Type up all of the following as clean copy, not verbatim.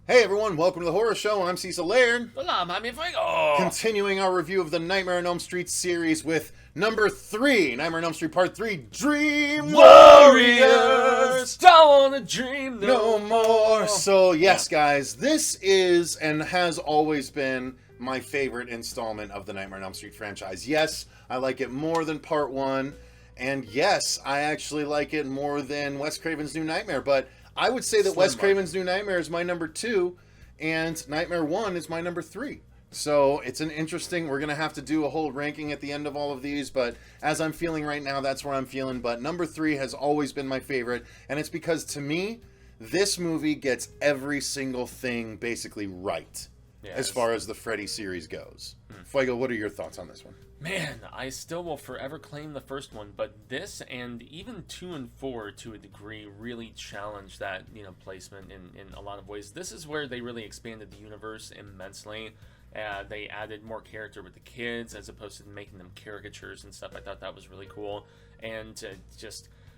Hey everyone, welcome to the Horror Show. I'm Cecil Laird. Hola, I'm Jaime Fuego. Continuing our review of the Nightmare on Elm Street series with number 3, Nightmare on Elm Street Part 3, Dream Warriors! Don't wanna dream No more. So yes, guys, this is and has always been my favorite installment of the Nightmare on Elm Street franchise. Yes, I like it more than Part 1, and yes, I actually like it more than Wes Craven's New Nightmare, but I would say that Wes Craven's New Nightmare is my number 2, and Nightmare 1 is my number 3. So it's an interesting, we're going to have to do a whole ranking at the end of all of these, but as I'm feeling right now, that's where I'm feeling. But number 3 has always been my favorite, and it's because, to me, this movie gets every single thing basically right, as far as the Freddy series goes. Fuego, what are your thoughts on this one? Man, I still will forever claim the first one, but this and even 2 and 4 to a degree really challenge that, placement in a lot of ways. This is where they really expanded the universe immensely. They added more character with the kids as opposed to making them caricatures and stuff. I thought that was really cool. And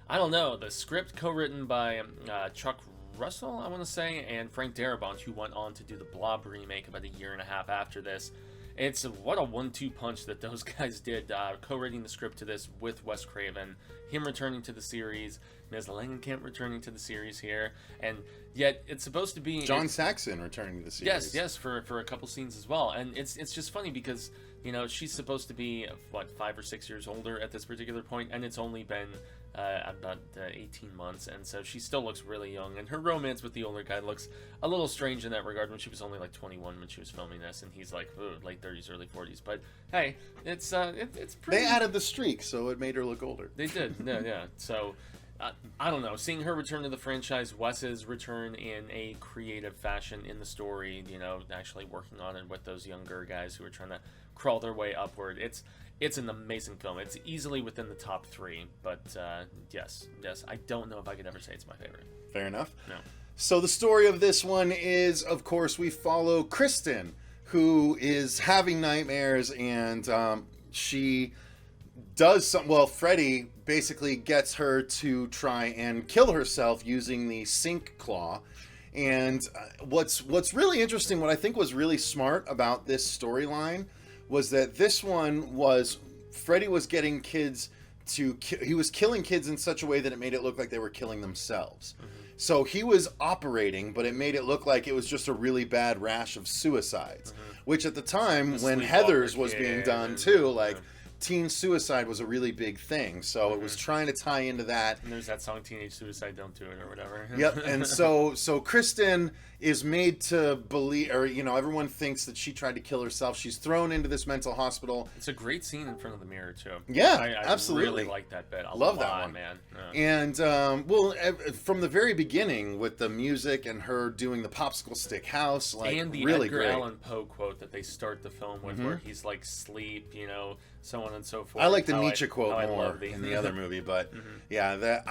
I don't know, the script co-written by Chuck Russell, I want to say, and Frank Darabont, who went on to do the Blob remake about a year and a half after this. It's what a 1-2 punch that those guys did, co-writing the script to this with Wes Craven, him returning to the series, Mesa Langenkamp returning to the series here, and yet it's supposed to be John Saxon returning to the series. Yes, for a couple scenes as well, and it's just funny because she's supposed to be 5 or 6 years older at this particular point, and it's only been about 18 months, and so she still looks really young, and her romance with the older guy looks a little strange in that regard when she was only like 21 when she was filming this, and he's like late 30s, early 40s. But hey, it's pretty. They added the streak, so it made her look older. They did, yeah. So I don't know, seeing her return to the franchise, Wes's return in a creative fashion in the story, actually working on it with those younger guys who are trying to crawl their way upward. It's an amazing film. It's easily within the top 3, but yes, I don't know if I could ever say it's my favorite. Fair enough. No. So the story of this one is, of course, we follow Kristen, who is having nightmares, and she does some. Well, Freddy basically gets her to try and kill herself using the sink claw. And what's really interesting, what I think was really smart about this storyline, was that this one was Freddy was getting kids he was killing kids in such a way that it made it look like they were killing themselves. Mm-hmm. So he was operating, but it made it look like it was just a really bad rash of suicides, which at the time when Heather's was being done too, teen suicide was a really big thing, so it was trying to tie into that. And there's that song "Teenage Suicide, Don't Do It" or whatever. Yep. And so Kristen is made to believe, or everyone thinks that she tried to kill herself. She's thrown into this mental hospital. It's a great scene in front of the mirror too. Yeah, I absolutely. Really like that bit. Love that one, man. Yeah. And from the very beginning, with the music and her doing the popsicle stick house, and the really Edgar great. Allan Poe quote that they start the film with, where he's like sleep, so on and so forth. I like the Nietzsche quote more in the other movie, but yeah,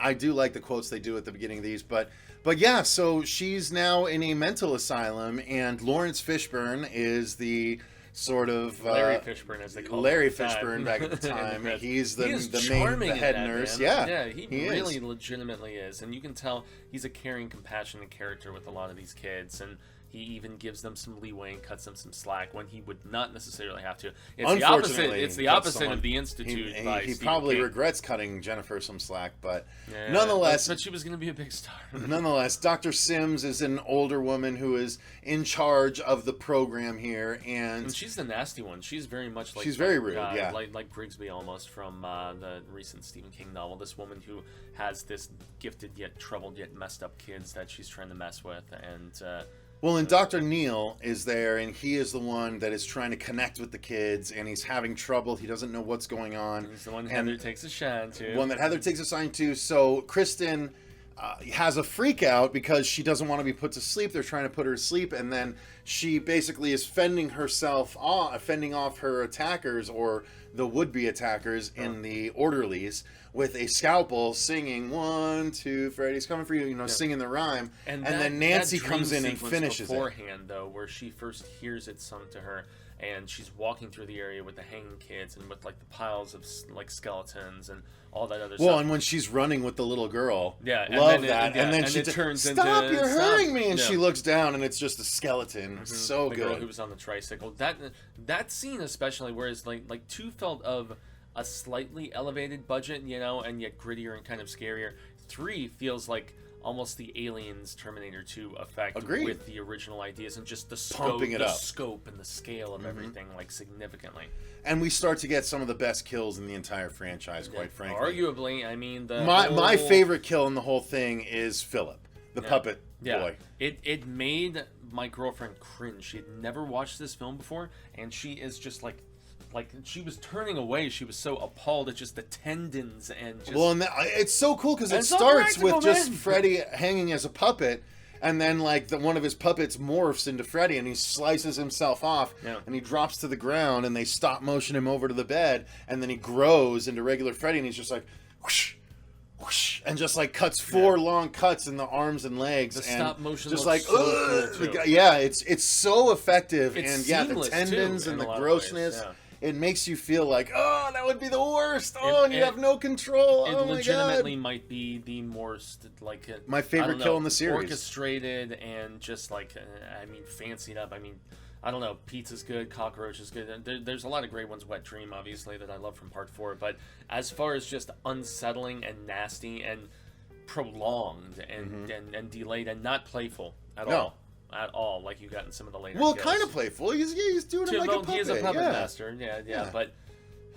I do like the quotes they do at the beginning of these. But yeah, so she's now in a mental asylum, and Lawrence Fishburne is the sort of Larry Fishburne, as they call Larry him. Fishburne back at the time. He's the main head nurse. Yeah, he really legitimately is, and you can tell he's a caring, compassionate character with a lot of these kids, and he even gives them some leeway and cuts them some slack when he would not necessarily have to. It's the opposite of the Institute. He probably regrets cutting Jennifer some slack, but yeah, nonetheless, but she was going to be a big star. Nonetheless, Dr. Sims is an older woman who is in charge of the program here, and she's the nasty one. She's very much like very rude, like Grigsby almost from the recent Stephen King novel. This woman who has this gifted yet troubled yet messed up kids that she's trying to mess with, and and Dr. Neil is there, and he is the one that is trying to connect with the kids, and he's having trouble. He doesn't know what's going on. He's the one Heather takes a shine to. One that Heather takes a shine to. So Kristen has a freak out because she doesn't want to be put to sleep. They're trying to put her to sleep, and then she basically is fending off her attackers, or the would-be attackers in the orderlies, with a scalpel, singing 1, 2, Freddy's coming for you, singing the rhyme. And then Nancy comes in and finishes beforehand, though, where she first hears it sung to her, and she's walking through the area with the hanging kids and with like the piles of like skeletons and all that other stuff. Well, and when she's running with the little girl, yeah, love that. And then she turns stop, into you're hurting me, and yeah. she looks down, and it's just a skeleton. So the good. girl who was on the tricycle. That scene especially, whereas like 2 felt of a slightly elevated budget, you know, and yet grittier and kind of scarier. 3 feels like almost the Aliens Terminator 2 effect. Agreed. With the original ideas and just the Pumping scope and the scale of everything, like significantly. And we start to get some of the best kills in the entire franchise, quite frankly. Arguably, I mean, my favorite kill in the whole thing is Philip, the puppet boy. It made my girlfriend cringe. She had never watched this film before, and she is just like she was turning away. She was so appalled at just the tendons and just... Well, and it's so cool because it starts with just Freddy hanging as a puppet, and then like one of his puppets morphs into Freddy, and he slices himself off, and he drops to the ground, and they stop motion him over to the bed, and then he grows into regular Freddy, and he's just like whoosh, whoosh, and just like cuts 4 long cuts in the arms and legs, the and stop motion just looks like so cool too. it's so effective, It's and the seamless, tendons too, and in the a lot of grossness. ways, It makes you feel like, oh, that would be the worst. Oh, and you have no control. It oh my legitimately God. might be the most my favorite kill in the series. Orchestrated and just like fancied up. I mean, I don't know. Pizza's good. Cockroach is good. There's a lot of great ones. Wet Dream, obviously, that I love from Part 4. But as far as just unsettling and nasty and prolonged and delayed and not playable at all, like you got in some of the later kills. Kind of playful. He's doing it like a puppet. He is a puppet master. Yeah. But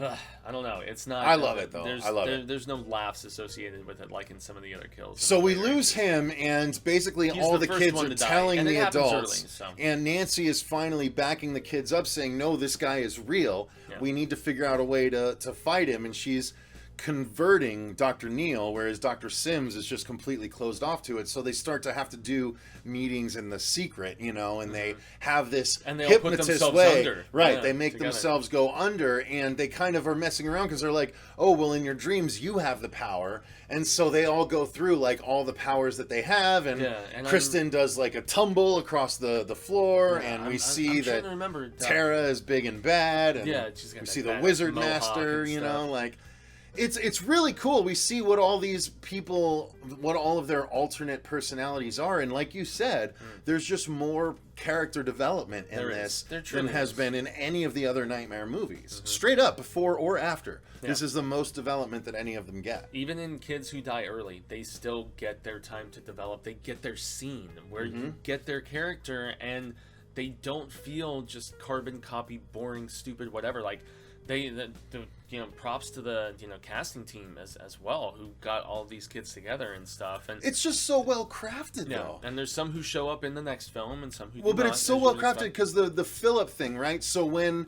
I don't know. It's not. I love it though. There's no laughs associated with it like in some of the other kills. So we lose him, and basically all the kids are telling the adults. And Nancy is finally backing the kids up, saying, "No, this guy is real. Yeah. We need to figure out a way to fight him." And she's converting Dr. Neal, whereas Dr. Sims is just completely closed off to it. So they start to have to do meetings in the secret, you know, and they have this hypnotist way. Under. Right, they make themselves go under, and they kind of are messing around because they're like, oh, well, in your dreams, you have the power. And so they all go through, like, all the powers that they have, and Kristen does, like, a tumble across the floor, and we see that Tara is big and bad, and we see the Wizard Master, you know, like... It's really cool. We see what all these people, what all of their alternate personalities are, and like you said, there's just more character development in this than has been in any of the other Nightmare movies. Straight up, before or after. This is the most development that any of them get. Even in kids who die early, they still get their time to develop. They get their scene where you get their character, and they don't feel just carbon copy, boring, stupid, whatever. Like, props to the casting team as well, who got all these kids together and stuff, and it's just so well crafted though. And there's some who show up in the next film and some who but it's so well crafted because the Philip thing, right? So when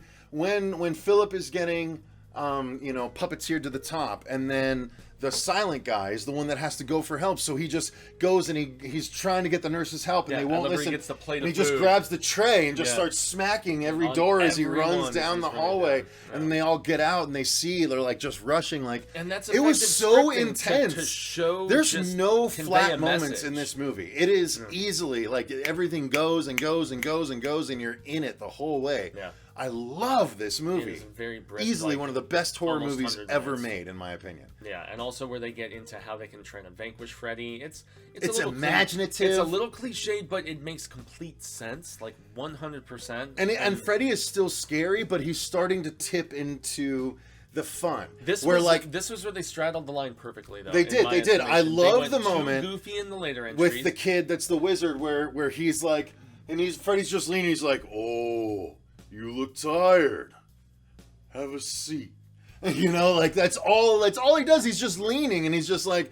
Philip is getting puppeteered to the top, and then the silent guy is the one that has to go for help, so he just goes and he's trying to get the nurses help, and they won't listen. He gets the plate and he of just food. Grabs the tray and just starts smacking every door as he runs down the hallway, and then they all get out and they see they're like just rushing, like, and that's it was so intense. To show, there's no flat moments in this movie. It is easily like everything goes and goes and goes and goes, and you're in it the whole way. I love this movie. It is very brisk, easily one of the best horror movies ever made, in my opinion. Yeah, and also where they get into how they can try to vanquish Freddy. It's imaginative. It's a little cliched, but it makes complete sense, like 100%. And Freddy is still scary, but he's starting to tip into the fun. This was where they straddled the line perfectly, though. They did. I love the moment goofy in the later entries with the kid that's the wizard, where he's like, and Freddy's just leaning. He's like, oh. You look tired. Have a seat. You know, like that's all he does. He's just leaning, and he's just like,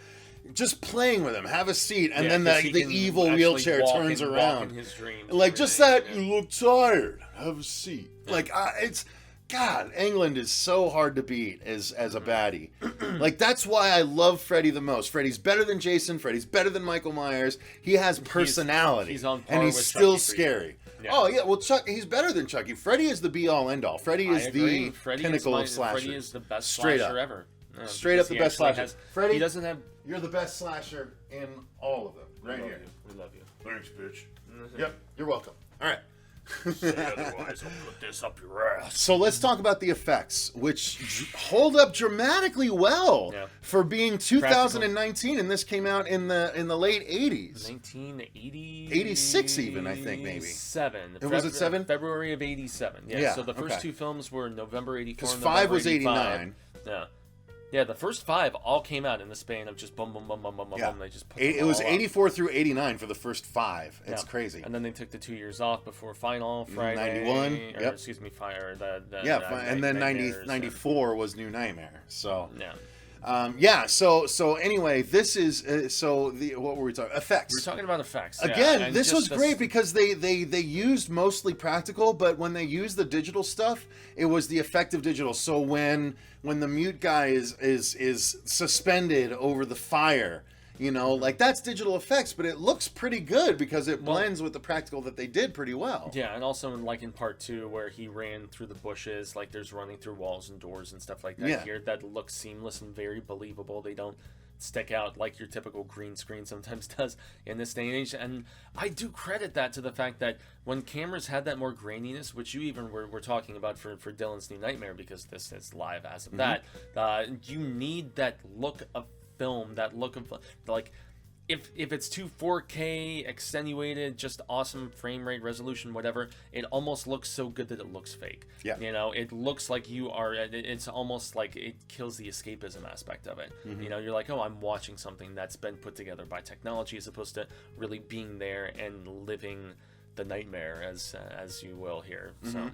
just playing with him. Have a seat, and then the evil wheelchair turns around. In his dreams, like just that. You look tired. Have a seat. Like it's. God, Englund is so hard to beat as a baddie. Like, that's why I love Freddy the most. Freddy's better than Jason. Freddy's better than Michael Myers. He has personality. He's on par and he's with still Chucky scary. Yeah. Oh, yeah, well, he's better than Chucky. Freddy is the be-all, end-all. Freddy is the pinnacle of slashers. Freddy is the best slasher ever. Straight up the best slasher. Freddy, he doesn't have... You're the best slasher in all of them. Right here. We love you. Thanks, bitch. Yep, you're welcome. All right. Otherwise, I'll put this up your ass. So let's talk about the effects, which hold up dramatically well for being 2019, and this came out in the late 80s. 1980, 86 even, I think, maybe. 7. Was it 7? February of 87. Yeah. So the first two films were November 84. Because 5 was 89. Yeah. Yeah, the first 5 all came out in the span of just boom, boom, boom, boom, boom, boom. They just put it was 84 through 89 for the first 5. It's crazy. And then they took the 2 years off before Final Friday. 91. Or, excuse me, Fire. And then 94 was New Nightmare. So So anyway, this is what were we talking? Effects. We're talking about effects. Again, this was great because they used mostly practical, but when they used the digital stuff, it was the effective digital. So when the mute guy is suspended over the fire, like that's digital effects, but it looks pretty good because it blends with the practical that they did pretty well. Yeah, and also like in part 2 where he ran through the bushes, like there's running through walls and doors and stuff like that here that looks seamless and very believable. They don't stick out like your typical green screen sometimes does in this day and age. And I do credit that to the fact that when cameras had that more graininess, which you even were talking about for Dylan's New Nightmare, because this is live as of that, you need that look of film, that look of like if it's too 4K extenuated, just awesome frame rate resolution, whatever, it almost looks so good that it looks fake. It looks like you are. It's almost like it kills the escapism aspect of it. You're like, oh, I'm watching something that's been put together by technology, as opposed to really being there and living the nightmare, as you will here. So.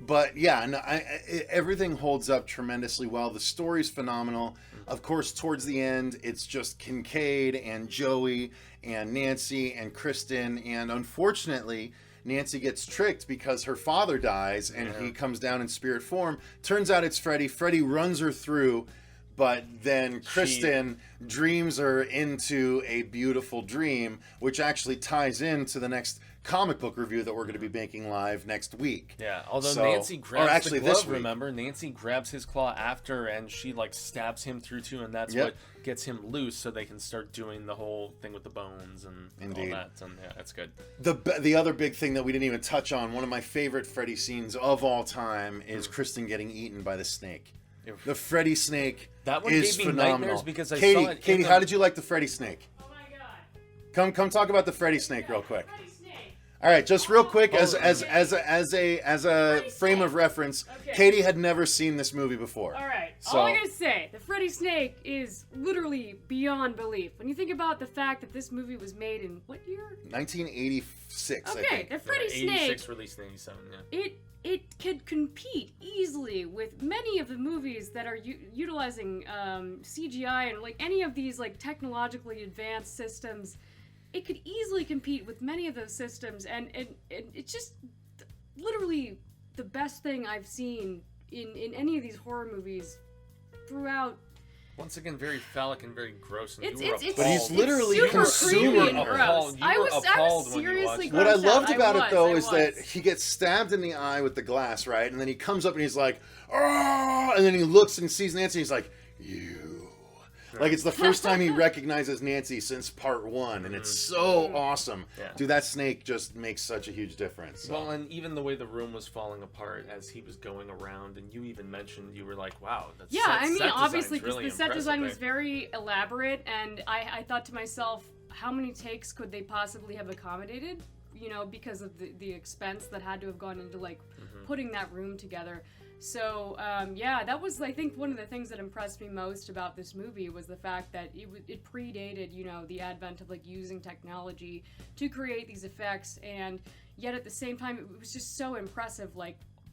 But everything holds up tremendously well. The story's phenomenal. Of course, towards the end, it's just Kincaid and Joey and Nancy and Kristen. And unfortunately, Nancy gets tricked because her father dies and he comes down in spirit form. Turns out it's Freddy. Freddy runs her through, but then Kristen dreams her into a beautiful dream, which actually ties into the next comic book review that we're going to be making live next week. Yeah, although Nancy grabs the glove, remember? Nancy grabs his claw after, and she stabs him through too, and that's what gets him loose, so they can start doing the whole thing with the bones and all that. And that's good. The other big thing that we didn't even touch on, one of my favorite Freddy scenes of all time, is Kristen getting eaten by the snake. The Freddy snake that one is gave me phenomenal. nightmares because I Katie, saw it. Katie, how did you like the Freddy snake? Oh my god! Come talk about the Freddy snake real quick. All right, just real quick, as a frame of reference, Katie had never seen this movie before. All right, all I gotta say, the Freddy Snake is literally beyond belief. When you think about the fact that this movie was made in what year? 1986. Okay, I think. the Freddy Snake. 86 released in 87. Yeah. It could compete easily with many of the movies that are utilizing CGI and any of these technologically advanced systems. It could easily compete with many of those systems, and it's just literally the best thing I've seen in any of these horror movies throughout. Once again, very phallic and very gross. And but he's literally consuming her. I was seriously grossed What I loved out. about it, though, is that he gets stabbed in the eye with the glass, right? And then he comes up and he's like, "Ah!" And then he looks and sees Nancy. And he's like, "You." It's the first time he recognizes Nancy since part 1, and it's so awesome. Yeah. Dude, that snake just makes such a huge difference. So. Well, and even the way the room was falling apart as he was going around, and you even mentioned, you were like, wow, that's obviously, really the set design was very elaborate, and I thought to myself, how many takes could they possibly have accommodated? Because of the expense that had to have gone into putting that room together. So, that was, I think, one of the things that impressed me most about this movie was the fact that it predated, the advent of, using technology to create these effects, and yet at the same time, it was just so impressive,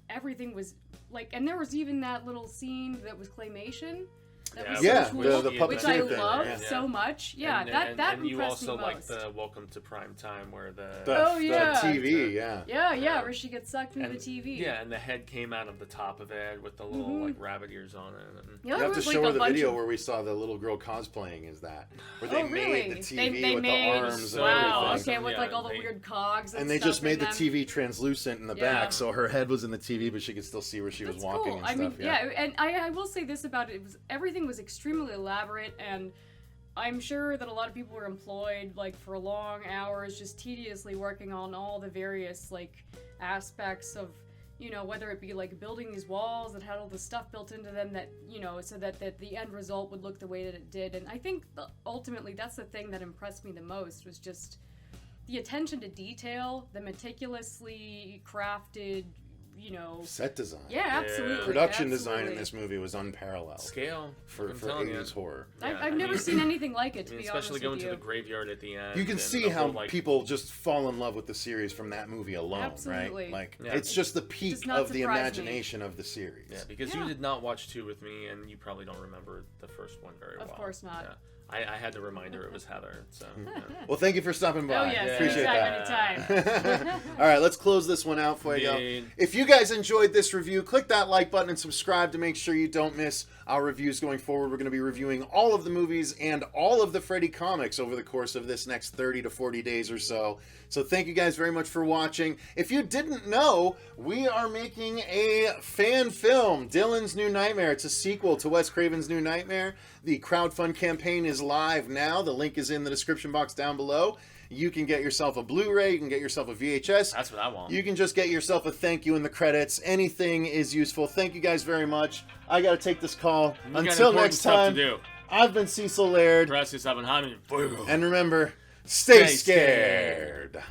everything was, and there was even that little scene that was claymation. That was so cool, the puppeteer which I thing, loved so much. Yeah, that impressed me most. And you also like the Welcome to Prime Time where the TV, where she gets sucked into the TV. Yeah, and the head came out of the top of it with the little rabbit ears on it. And you have to show her the video where we saw the little girl cosplaying. Is that where they made the TV with the arms and everything? Okay, with all the weird cogs. And they just made the TV translucent in the back, so her head was in the TV, but she could still see where she was walking and stuff. And I will say this about it: everything was extremely elaborate, and I'm sure that a lot of people were employed like for long hours, just tediously working on all the various like aspects of, you know, whether it be like building these walls that had all the stuff built into them that, you know, so that the end result would look the way that it did. And I think ultimately that's the thing that impressed me the most, was just the attention to detail, the meticulously crafted, you know, set design. Yeah, absolutely. Production design in this movie was unparalleled. Scale for 80s horror. Yeah, I've never seen anything like it, to be honest especially going with to you. the graveyard at the end. You can see how people just fall in love with the series from that movie alone, Absolutely. right? Like, Yeah. it's just the peak Does not of the surprise imagination of the series. Yeah, because you did not watch 2 with me, and you probably don't remember the first one very well. Of course not. Yeah. I had to remind her it was Heather. So. Yeah. Well, thank you for stopping by. Oh yes, Appreciate anytime. All right, let's close this one out for you. Indeed. If you guys enjoyed this review, click that like button and subscribe to make sure you don't miss our reviews going forward. We're going to be reviewing all of the movies and all of the Freddy comics over the course of this next 30 to 40 days or so. So thank you guys very much for watching. If you didn't know, we are making a fan film, Dylan's New Nightmare. It's a sequel to Wes Craven's New Nightmare. The crowdfund campaign is live now. The link is in the description box down below. You can get yourself a Blu-ray. You can get yourself a VHS. That's what I want. You can just get yourself a thank you in the credits. Anything is useful. Thank you guys very much. I got to take this call. Until next time, I've been Cecil Laird. Patricia, Jaime, Fuego. And remember, stay scared.